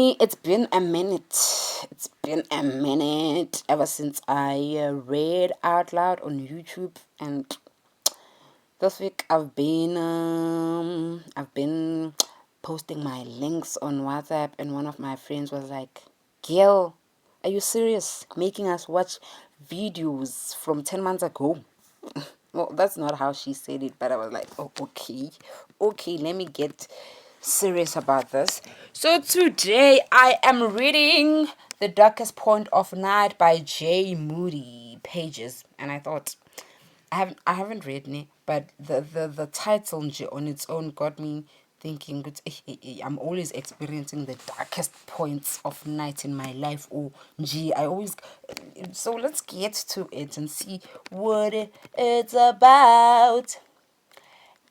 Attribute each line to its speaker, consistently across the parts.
Speaker 1: It's been a minute. It's been a minute ever since I read out loud on YouTube, and this week I've been posting my links on WhatsApp, and one of my friends was like, "Gil, are you serious? Making us watch videos from 10 months ago?" Well, that's not how she said it, but I was like, oh, okay, let me get serious about this. So today I am reading The Darkest Point of Night by J Moody pages, and I thought I haven't read it, but the title on its own got me thinking. I'm always experiencing the darkest points of night in my life. Oh, gee, I always. So let's get to it and see what it's about.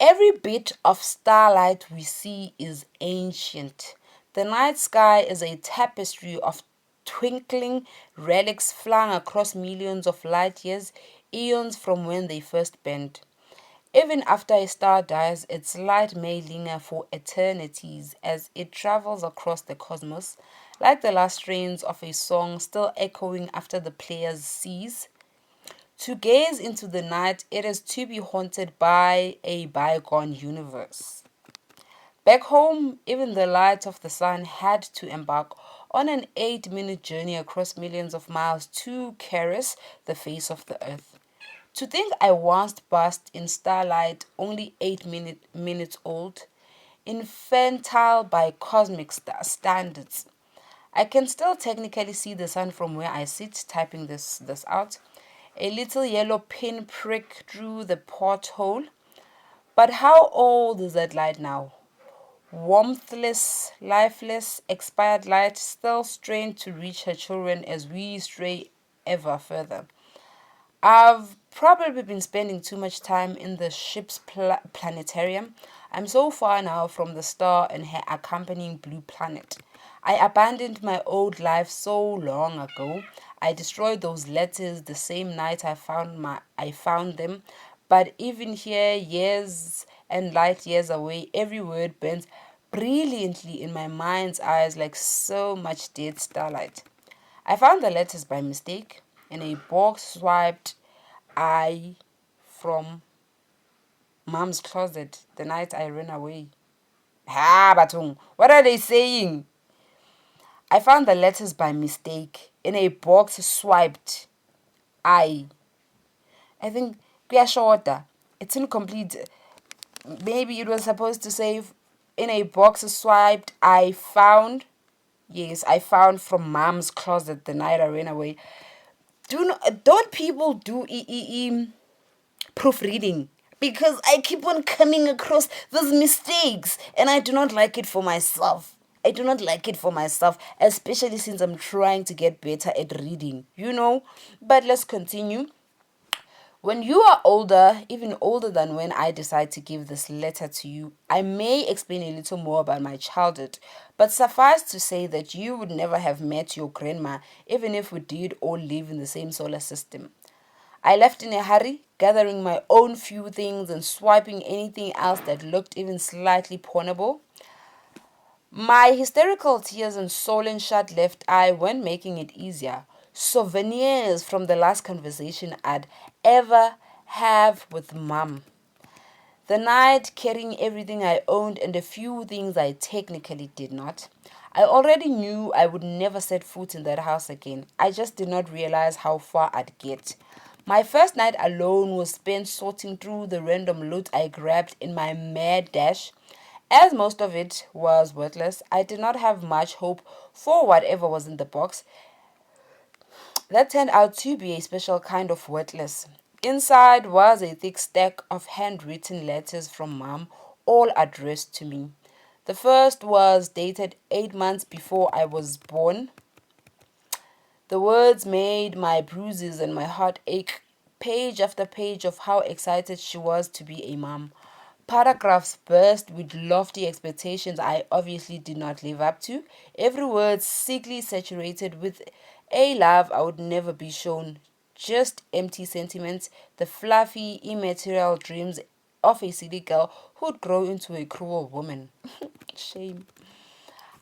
Speaker 1: Every bit of starlight we see is ancient. The night sky is a tapestry of twinkling relics flung across millions of light years, eons from when they first burned. Even after a star dies, its light may linger for eternities as it travels across the cosmos, like the last strains of a song still echoing after the players cease. To gaze into the night, it is to be haunted by a bygone universe. Back home, even the light of the sun had to embark on an 8 minute journey across millions of miles to caress the face of the earth. To think I once basked in starlight only 8 minutes old, infantile by cosmic standards. I can still technically see the sun from where I sit typing this out. A little yellow pin prick through the porthole. But how old is that light now? Warmthless, lifeless, expired light, still strained to reach her children as we stray ever further. I've probably been spending too much time in the ship's planetarium. I'm so far now from the star and her accompanying blue planet. I abandoned my old life so long ago. I destroyed those letters the same night I found them. But even here, years and light years away, every word burns brilliantly in my mind's eyes like so much dead starlight. I found the letters by mistake in a box swiped I from mom's closet the night I ran away. Ha, Batung, what are they saying? I found the letters by mistake in a box swiped I. I think kuyashoda. It's incomplete. Maybe it was supposed to say in a box swiped I found. Yes, I found from mom's closet the night I ran away. Don't people do proofreading? Because I keep on coming across those mistakes and I do not like it for myself. I do not like it for myself, especially since I'm trying to get better at reading. But let's continue. When you are older, even older than when I decide to give this letter to you, I may explain a little more about my childhood, but suffice to say that you would never have met your grandma even if we did all live in the same solar system. I left in a hurry, gathering my own few things and swiping anything else that looked even slightly pawnable. My hysterical tears and swollen shut left eye weren't making it easier. Souvenirs from the last conversation I'd ever have with mum. The night carrying everything I owned and a few things I technically did not. I already knew I would never set foot in that house again. I just did not realize how far I'd get. My first night alone was spent sorting through the random loot I grabbed in my mad dash. As most of it was worthless, I did not have much hope for whatever was in the box. That turned out to be a special kind of worthless. Inside was a thick stack of handwritten letters from Mom, all addressed to me. The first was dated 8 months before I was born. The words made my bruises and my heart ache, page after page of how excited she was to be a mom. Paragraphs burst with lofty expectations I obviously did not live up to, every word sickly saturated with a love I would never be shown. Just empty sentiments, the fluffy, immaterial dreams of a silly girl who'd grow into a cruel woman. Shame.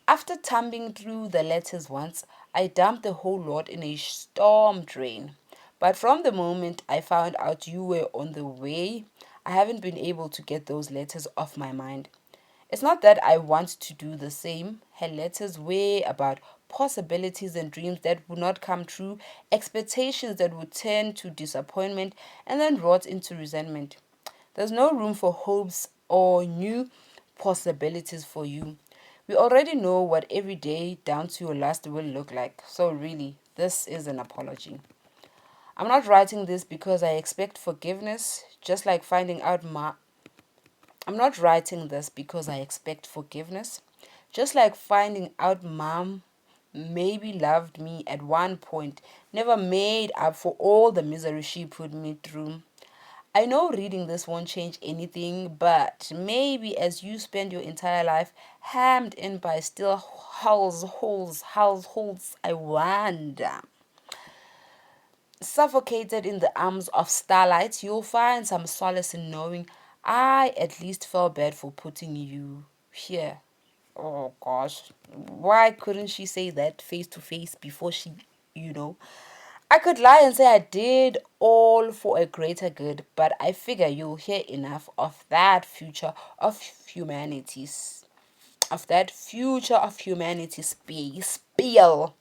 Speaker 1: After thumbing through the letters once, I dumped the whole lot in a storm drain. But from the moment I found out you were on the way, I haven't been able to get those letters off my mind. It's not that I want to do the same. Her letters were about possibilities and dreams that would not come true, expectations that would turn to disappointment and then rot into resentment. There's no room for hopes or new possibilities for you. We already know what every day down to your last will look like. So really, this is an apology. I'm not writing this because I expect forgiveness, just like finding out I'm not writing this because I expect forgiveness. Just like finding out mom maybe loved me at one point, never made up for all the misery she put me through. I know reading this won't change anything, but maybe as you spend your entire life hammed in by still households, I wonder. Suffocated in the arms of starlight, you'll find some solace in knowing I at least felt bad for putting you here. Oh gosh, why couldn't she say that face to face before she, you know? I could lie and say I did all for a greater good, but I figure you'll hear enough of that future of humanity's space spiel.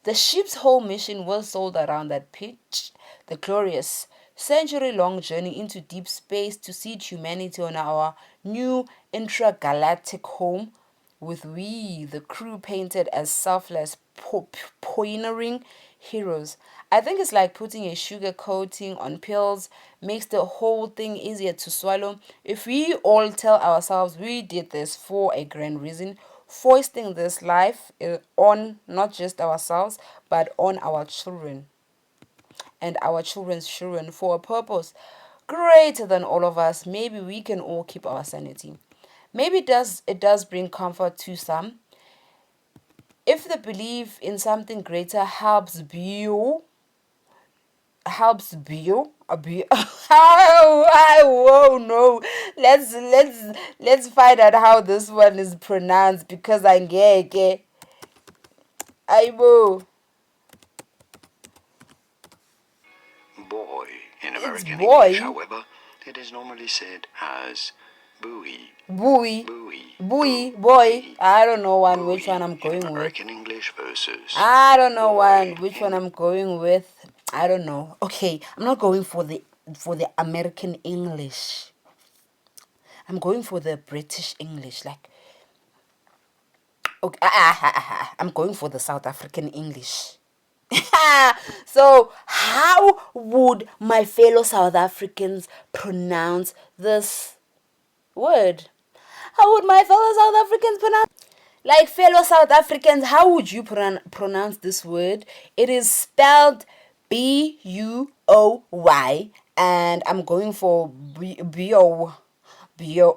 Speaker 1: The ship's whole mission was sold around that pitch, the glorious, century long journey into deep space to seed humanity on our new intragalactic home, with we, the crew, painted as selfless, pioneering heroes. I think it's like putting a sugar coating on pills, makes the whole thing easier to swallow. If we all tell ourselves we did this for a grand reason, foisting this life on not just ourselves but on our children and our children's children for a purpose greater than all of us, maybe we can all keep our sanity. Maybe it does bring comfort to some. If the belief in something greater helps you I whoa no, let's find out how this one is pronounced because I get I will.
Speaker 2: Boy in
Speaker 1: It's
Speaker 2: American English,
Speaker 1: boy.
Speaker 2: however, it is normally said as buoy,
Speaker 1: Buoy.
Speaker 2: buoy,
Speaker 1: Buoy. Boy.
Speaker 2: buoy,
Speaker 1: I don't know which one
Speaker 2: buoy
Speaker 1: I'm
Speaker 2: in
Speaker 1: going with.
Speaker 2: American English versus
Speaker 1: I don't know
Speaker 2: boy
Speaker 1: which one
Speaker 2: in
Speaker 1: I'm going with. I don't know. Okay, I'm not going for the American English. I'm going for the British English. Like, okay, I'm going for the South African English. So, how would my fellow South Africans pronounce this word? How would my fellow South Africans pronounce? Like fellow South Africans, how would you pronounce this word? It is spelled Buoy, and I'm going for Bio. Yeah,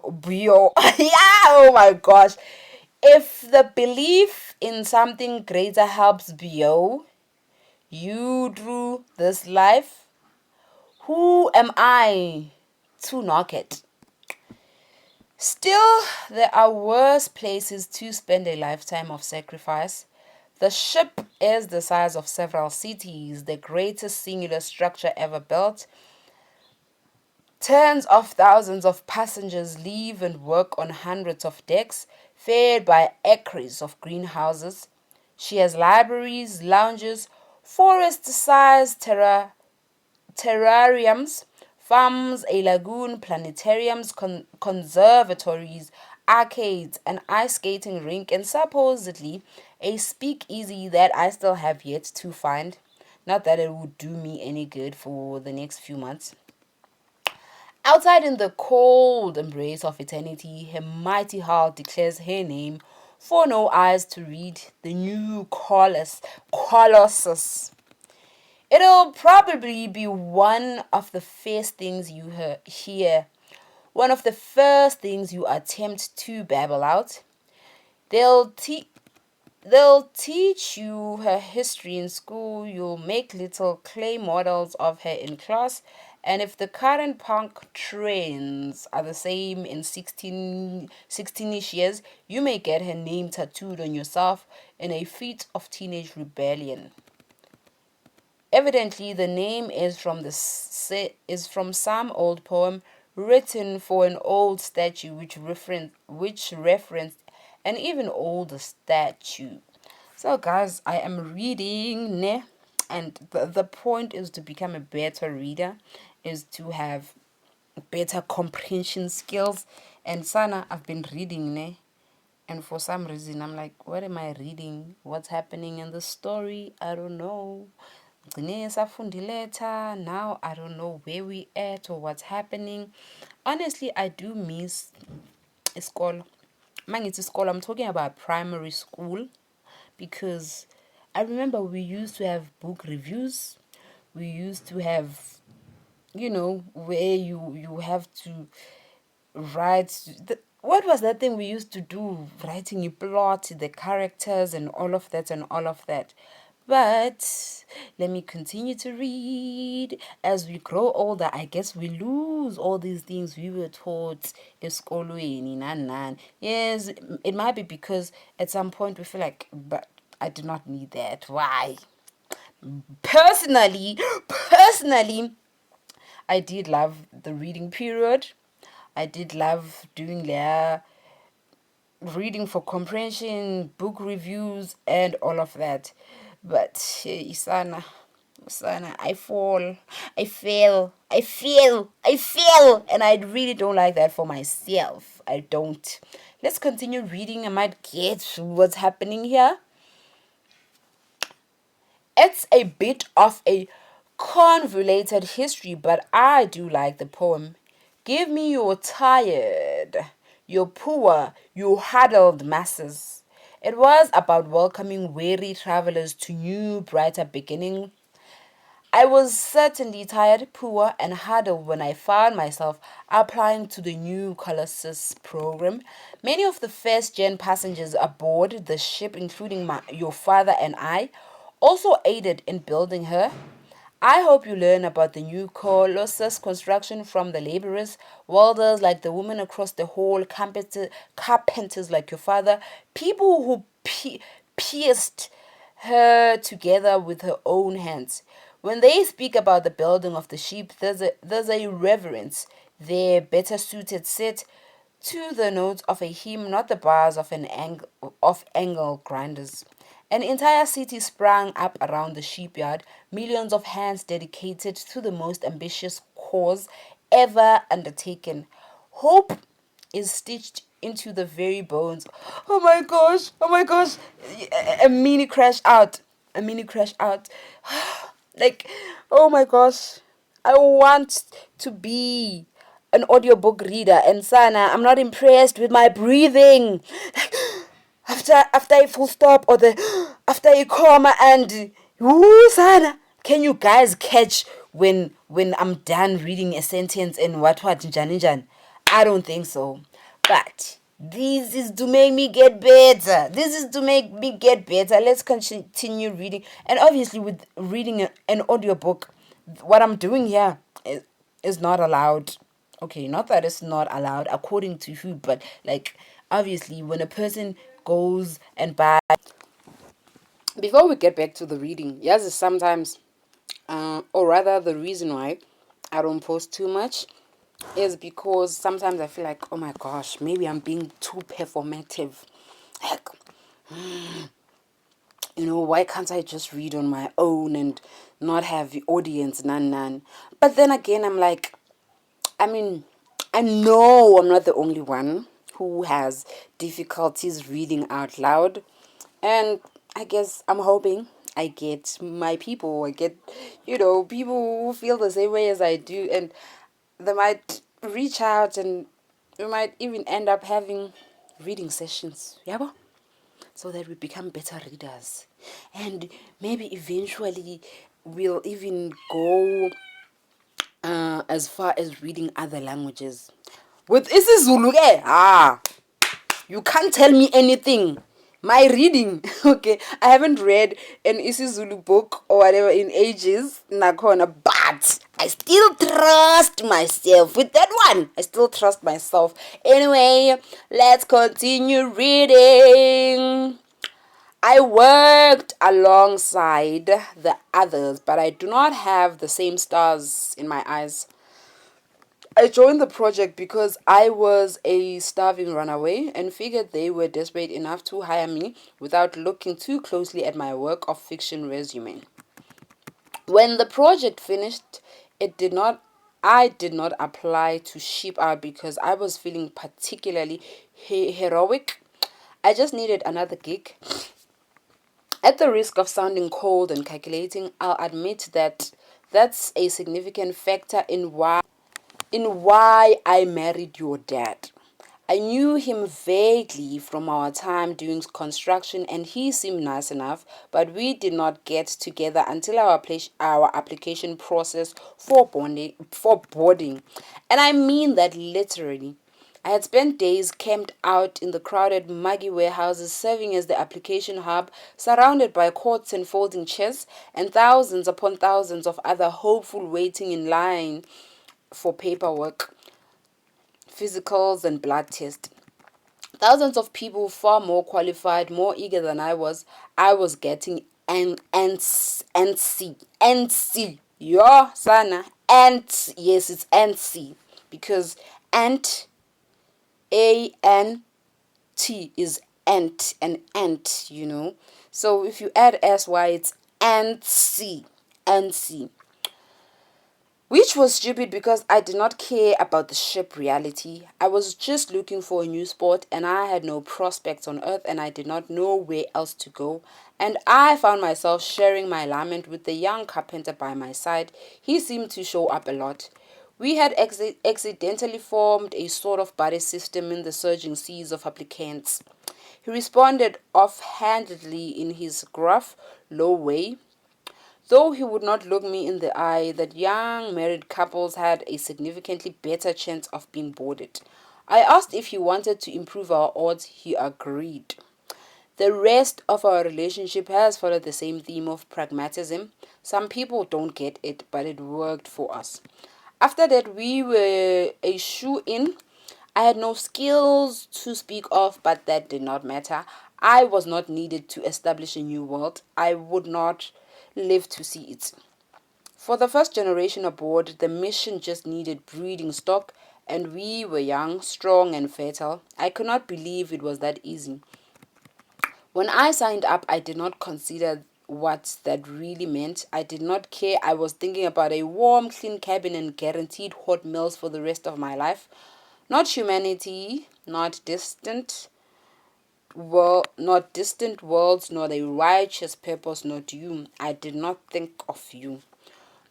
Speaker 1: oh my gosh. If the belief in something greater helps Bio, you through this life, who am I to knock it? Still, there are worse places to spend a lifetime of sacrifice. The ship is the size of several cities, the greatest singular structure ever built. Tens of thousands of passengers live and work on hundreds of decks, fed by acres of greenhouses. She has libraries, lounges, forest-sized terrariums, farms, a lagoon, planetariums, conservatories, arcades, an ice skating rink, and supposedly a speakeasy that I still have yet to find. Not that it would do me any good for the next few months. Outside in the cold embrace of eternity, her mighty heart declares her name for no eyes to read, the new Colossus. It'll probably be one of the first things you hear, one of the first things you attempt to babble out. They'll te- they'll teach you her history in school. You'll make little clay models of her in class, And if the current punk trends are the same in 16-ish years, you may get her name tattooed on yourself in a feat of teenage rebellion. Evidently, the name is from some old poem written for an old statue which referenced an even older statue. So, guys, I am reading, ne? And the point is to become a better reader, is to have better comprehension skills. And Sana, I've been reading, ne? And for some reason, I'm like, what am I reading? What's happening in the story? I don't know. Now I don't know where we at or what's happening. Honestly, I do miss school. Mangithi school, I'm talking about primary school, because I remember we used to have book reviews. We used to have, where you have to write what was that thing we used to do, writing a plot, the characters, and all of that and all of that. But let me continue to read. As we grow older, I guess we lose all these things we were taught esikolweni nan. Yes, it might be because at some point we feel like, but I do not need that. Why? Personally, I did love the reading period. I did love doing their reading for comprehension, book reviews, and all of that. But Isana, I fall, I fail, and I really don't like that for myself. I don't. Let's continue reading. I might get what's happening here. It's a bit of a convoluted history, but I do like the poem. Give me your tired, your poor, your huddled masses. It was about welcoming weary travelers to new, brighter beginnings. I was certainly tired, poor, and huddled when I found myself applying to the new Colossus program. Many of the first gen passengers aboard the ship, including your father and I, also aided in building her. I hope you learn about the new Colossus construction from the laborers, welders like the woman across the hall, carpenters like your father, people who pierced her together with her own hands. When they speak about the building of the ship, there's a reverence there better suited set to the notes of a hymn, not the bars of angle grinders. An entire city sprang up around the shipyard, millions of hands dedicated to the most ambitious cause ever undertaken. Hope is stitched into the very bones. Oh my gosh, a mini crash out. A mini crash out. Like, oh my gosh, I want to be an audiobook reader, and Sana, I'm not impressed with my breathing. After a full stop or the after a comma and woo, Sana, can you guys catch when I'm done reading a sentence and what njani? I don't think so. But this is to make me get better. This is to make me get better. Let's continue reading. And obviously, with reading an audiobook, what I'm doing here is not allowed. Okay, not that it's not allowed according to who, but like obviously, when a person goes and buys. Before we get back to the reading, yes, sometimes, or rather, the reason why I don't post too much is because sometimes I feel like, oh my gosh, maybe I'm being too performative. Like, why can't I just read on my own and not have the audience, nan. But then again, I'm like, I mean, I know I'm not the only one who has difficulties reading out loud. And I guess I'm hoping I get my people. I get, people who feel the same way as I do. And they might reach out and we might even end up having reading sessions. Yeah, so that we become better readers. And maybe eventually we'll even go as far as reading other languages. With isiZulu, you can't tell me anything. My reading, okay, I haven't read an isiZulu book or whatever in ages, nakhona, but I still trust myself with that one. I still trust myself. Anyway, let's continue reading. I worked alongside the others, but I do not have the same stars in my eyes. I joined the project because I was a starving runaway and figured they were desperate enough to hire me without looking too closely at my work of fiction resume. When the project finished, it did not I did not apply to ship out because I was feeling particularly heroic. I just needed another gig. At the risk of sounding cold and calculating, I'll admit that that's a significant factor in why I married your dad. I knew him vaguely from our time doing construction and he seemed nice enough, but we did not get together until our application process for boarding. And I mean that literally. I had spent days camped out in the crowded, muggy warehouses serving as the application hub, surrounded by courts and folding chairs, and thousands upon thousands of other hopeful waiting in line for paperwork, physicals, and blood tests. Thousands of people far more qualified, more eager than I was. I was getting an NC. Yo, sana. Ant. Yes, it's NC. Because ant, ANT, is ant. So if you add SY, it's NC. NC. Which was stupid because I did not care about the ship reality. I was just looking for a new sport and I had no prospects on earth and I did not know where else to go. And I found myself sharing my lament with the young carpenter by my side. He seemed to show up a lot. We had accidentally formed a sort of buddy system in the surging seas of applicants. He responded offhandedly in his gruff, low way. Though he would not look me in the eye, that young married couples had a significantly better chance of being boarded. I asked if he wanted to improve our odds. He agreed. The rest of our relationship has followed the same theme of pragmatism. Some people don't get it, but it worked for us. After that, we were a shoe in. I had no skills to speak of, but that did not matter. I was not needed to establish a new world. I would not live to see it. For the first generation aboard, the mission just needed breeding stock, and we were young, strong, and fertile. I could not believe it was that easy. When I signed up, I did not consider what that really meant. I did not care. I was thinking about a warm, clean cabin and guaranteed hot meals for the rest of my life. Not humanity, not distant worlds, not a righteous purpose, not you. I did not think of you.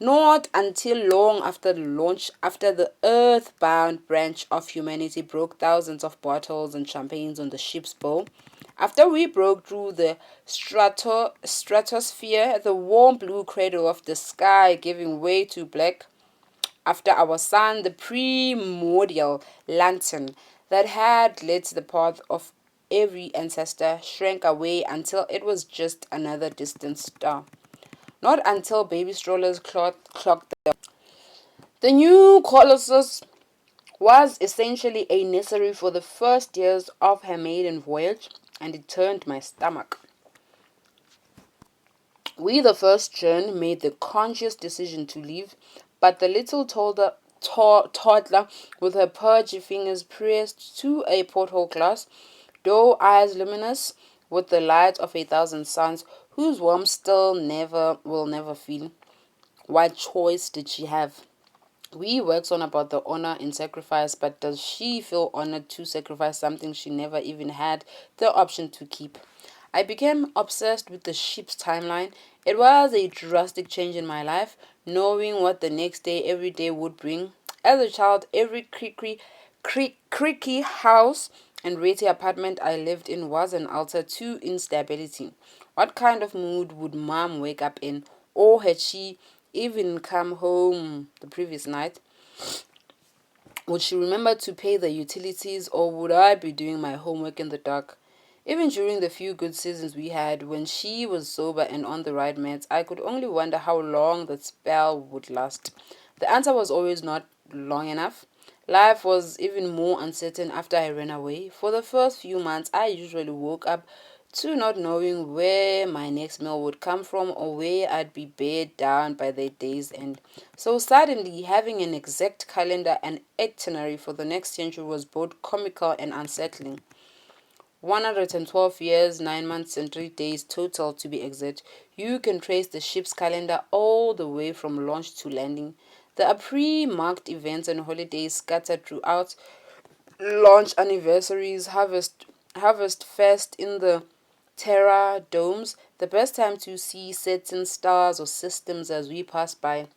Speaker 1: Not until long after the launch, after the earthbound branch of humanity broke thousands of bottles and champagnes on the ship's bow, after we broke through the stratosphere, the warm blue cradle of the sky giving way to black, after our sun, the primordial lantern that had lit the path of every ancestor, shrank away until it was just another distant star. Not until baby strollers clocked the new Colossus was essentially a nursery for the first years of her maiden voyage, and it turned my stomach. We, the first churn, made the conscious decision to leave, but the little toddler with her pudgy fingers pressed to a porthole glass, doe eyes luminous with the light of 1,000 suns, whose warmth still never will never feel. What choice did she have? We works on about the honor in sacrifice, but does she feel honored to sacrifice something she never even had the option to keep? I became obsessed with the ship's timeline. It was a drastic change in my life, knowing what the next day, every day would bring. As a child, every creaky house and ratty apartment I lived in was an altar to instability. What kind of mood would mom wake up in? Or had she even come home the previous night? Would she remember to pay the utilities, or would I be doing my homework in the dark? Even during the few good seasons we had, when she was sober and on the right meds, I could only wonder how long that spell would last. The answer was always not long enough. Life was even more uncertain after I ran away. For the first few months, I usually woke up to not knowing where my next meal would come from or where I'd be bedded down by the day's end. So suddenly, having an exact calendar and itinerary for the next century was both comical and unsettling. 112 years, 9 months, and 3 days total to be exact. You can trace the ship's calendar all the way from launch to landing. There are pre-marked events and holidays scattered throughout: launch anniversaries, harvest fest in the Terra domes, the best time to see certain stars or systems as we pass by.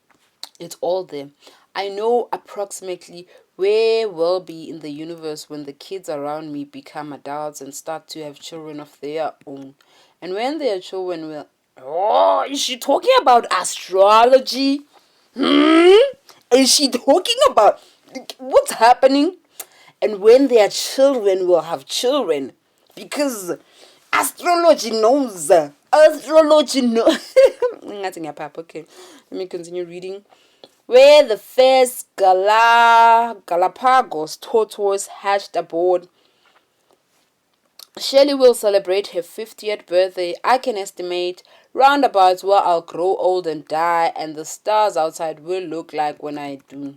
Speaker 1: It's all there. I know approximately where we'll be in the universe when the kids around me become adults and start to have children of their own. And when their children will. Oh, is she talking about astrology? Hmm? Is she talking about what's happening? And when their children will have children. Because astrology knows. Astrology knows. Okay, let me continue reading. Where the first Galapagos tortoise hatched aboard, Shelley will celebrate her 50th birthday. I can estimate roundabouts where I'll grow old and die, and the stars outside will look like when I do.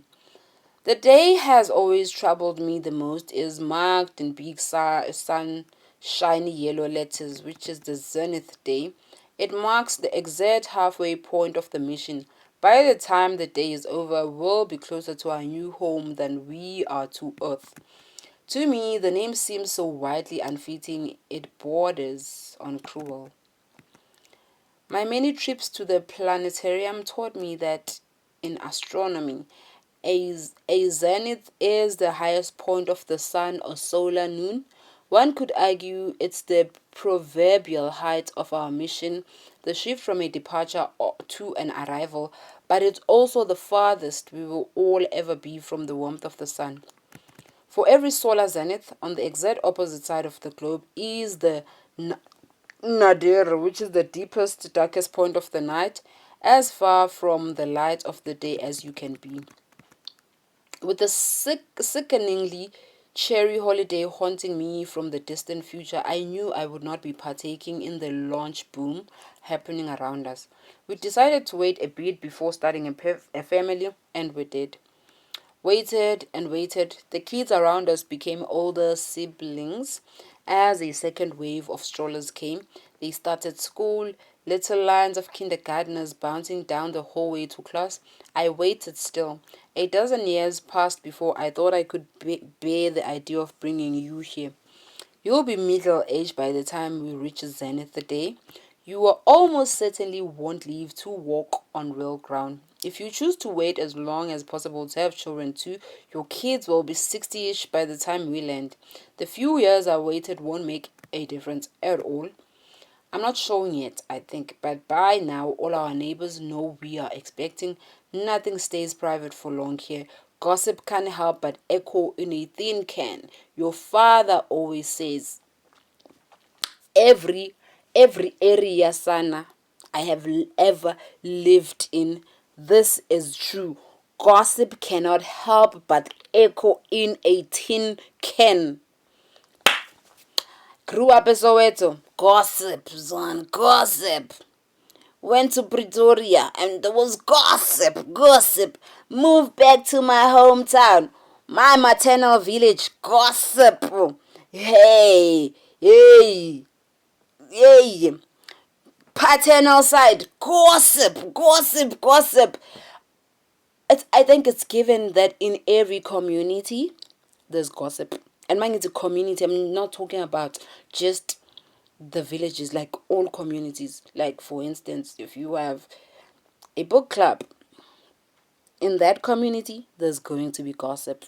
Speaker 1: The day has always troubled me the most is marked in big sunshiny yellow letters, which is the zenith day. It marks the exact halfway point of the mission. By the time the day is over, we'll be closer to our new home than we are to Earth. To me, the name seems so widely unfitting, it borders on cruel. My many trips to the planetarium taught me that in astronomy, a zenith is the highest point of the sun or solar noon. One could argue it's the proverbial height of our mission, the shift from a departure to an arrival, but it's also the farthest we will all ever be from the warmth of the sun. For every solar zenith, on the exact opposite side of the globe, is the nadir, which is the deepest, darkest point of the night, as far from the light of the day as you can be. With the sickeningly cheery holiday haunting me from the distant future, I knew I would not be partaking in the launch boom happening around us. We decided to wait a bit before starting a family, and we did. Waited and waited. The kids around us became older siblings. As a second wave of strollers came, they started school, little lines of kindergartners bouncing down the hallway to class. I waited still. A dozen years passed before I thought I could bear the idea of bringing you here. You'll be middle-aged by the time we reach Zenith the day. You will almost certainly won't leave to walk on real ground. If you choose to wait as long as possible to have children too, your kids will be 60-ish by the time we land. The few years I waited won't make a difference at all. I'm not showing yet, I think, but by now all our neighbors know we are expecting. Nothing stays private for long here. Gossip can't help but echo in a thin can. Your father always says, every area sana I have ever lived in, this is true. Gossip cannot help but echo in a tin can. Grew up in Soweto. Gossip, son, gossip. Went to Pretoria and there was gossip. Moved back to my hometown, my maternal village. Gossip. Hey, hey, hey. Paternal side. Gossip. I think it's given that in every community there's gossip. And mind it's a community, I'm not talking about just the villages, like all communities. Like for instance, if you have a book club in that community, there's going to be gossip.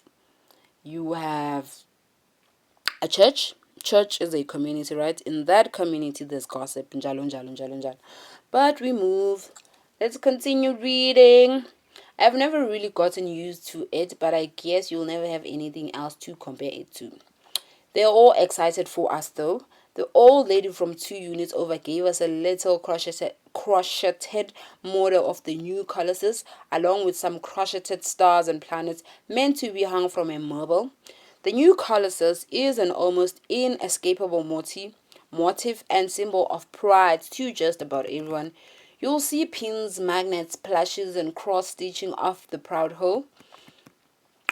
Speaker 1: You have a church is a community, right? In that community there's gossip, njalo. But we move. Let's continue reading. I've never really gotten used to it, but I guess you'll never have anything else to compare it to. They're all excited for us though. The old lady from 2 units over gave us a little crocheted model of the new colossus, along with some crocheted stars and planets meant to be hung from a marble. The new colossus is an almost inescapable motif and symbol of pride to just about everyone. You'll see pins, magnets, plushes, and cross stitching off the proud hoe.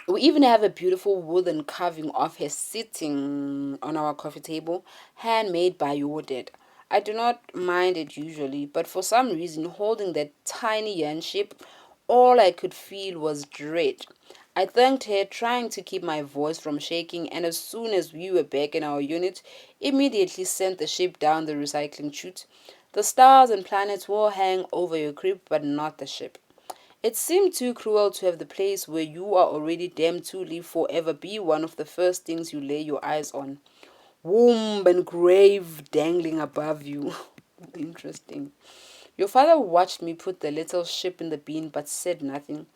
Speaker 1: We even have a beautiful wooden carving of her sitting on our coffee table, handmade by your dad. I do not mind it usually, but for some reason, holding that tiny yarn ship, all I could feel was dread. I thanked her, trying to keep my voice from shaking, and as soon as we were back in our unit, immediately sent the ship down the recycling chute. The stars and planets will hang over your crib, but not the ship. It seemed too cruel to have the place where you are already damned to live forever be one of the first things you lay your eyes on. Womb and grave dangling above you. Interesting. Your father watched me put the little ship in the bin but said nothing.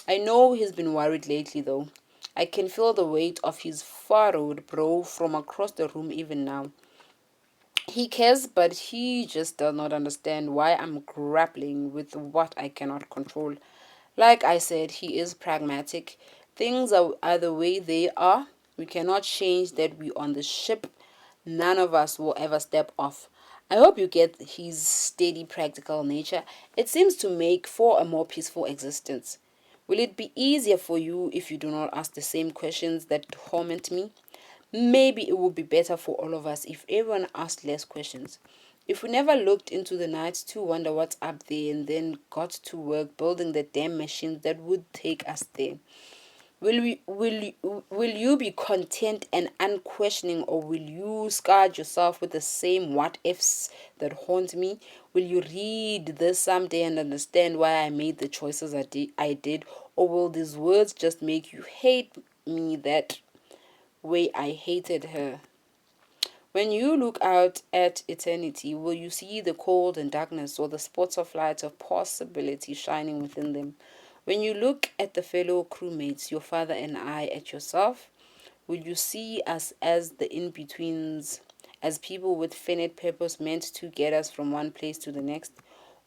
Speaker 1: I know he's been worried lately though. I can feel the weight of his furrowed brow from across the room even now. He cares, but he just does not understand why I'm grappling with what I cannot control. Like I said, he is pragmatic. Things are the way they are. We cannot change that we on the ship. None of us will ever step off. I hope you get his steady, practical nature. It seems to make for a more peaceful existence. Will it be easier for you if you do not ask the same questions that torment me? Maybe it would be better for all of us if everyone asked less questions. If we never looked into the night to wonder what's up there and then got to work building the damn machines that would take us there. Will you be content and unquestioning, or will you scar yourself with the same what ifs that haunt me? Will you read this someday and understand why I made the choices I did, or will these words just make you hate me that way I hated her? When you look out at eternity, will you see the cold and darkness, or the spots of light of possibility shining within them? When you look at the fellow crewmates, your father and I, at yourself, will you see us as the in-betweens, as people with finite purpose meant to get us from one place to the next?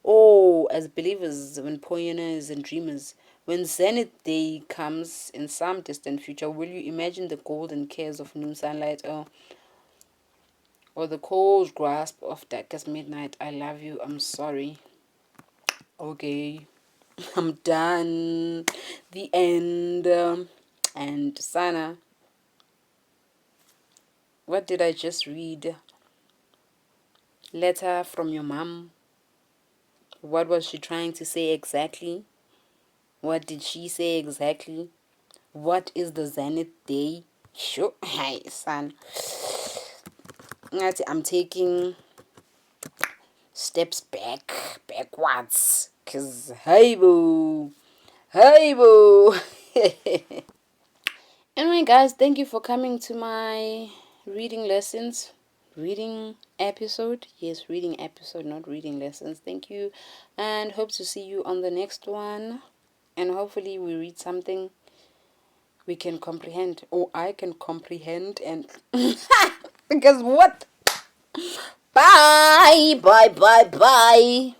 Speaker 1: Or as believers, when pioneers and dreamers? When Zenith Day comes in some distant future, will you imagine the golden cares of noon sunlight, or the cold grasp of darkest midnight? I love you. I'm sorry. Okay. I'm done. The end. And Sana, what did I just read? Letter from your mom. What was she trying to say exactly? What did she say exactly? What is the Zenith Day? Sure. Hi, son. I'm taking steps backwards. Cause hey boo. Hey boo. Anyway, guys, thank you for coming to my reading lessons. Reading episode. Yes, reading episode, not reading lessons. Thank you. And hope to see you on the next one. And hopefully we read something we can comprehend. Or I can comprehend and because what? Bye. Bye. Bye. Bye.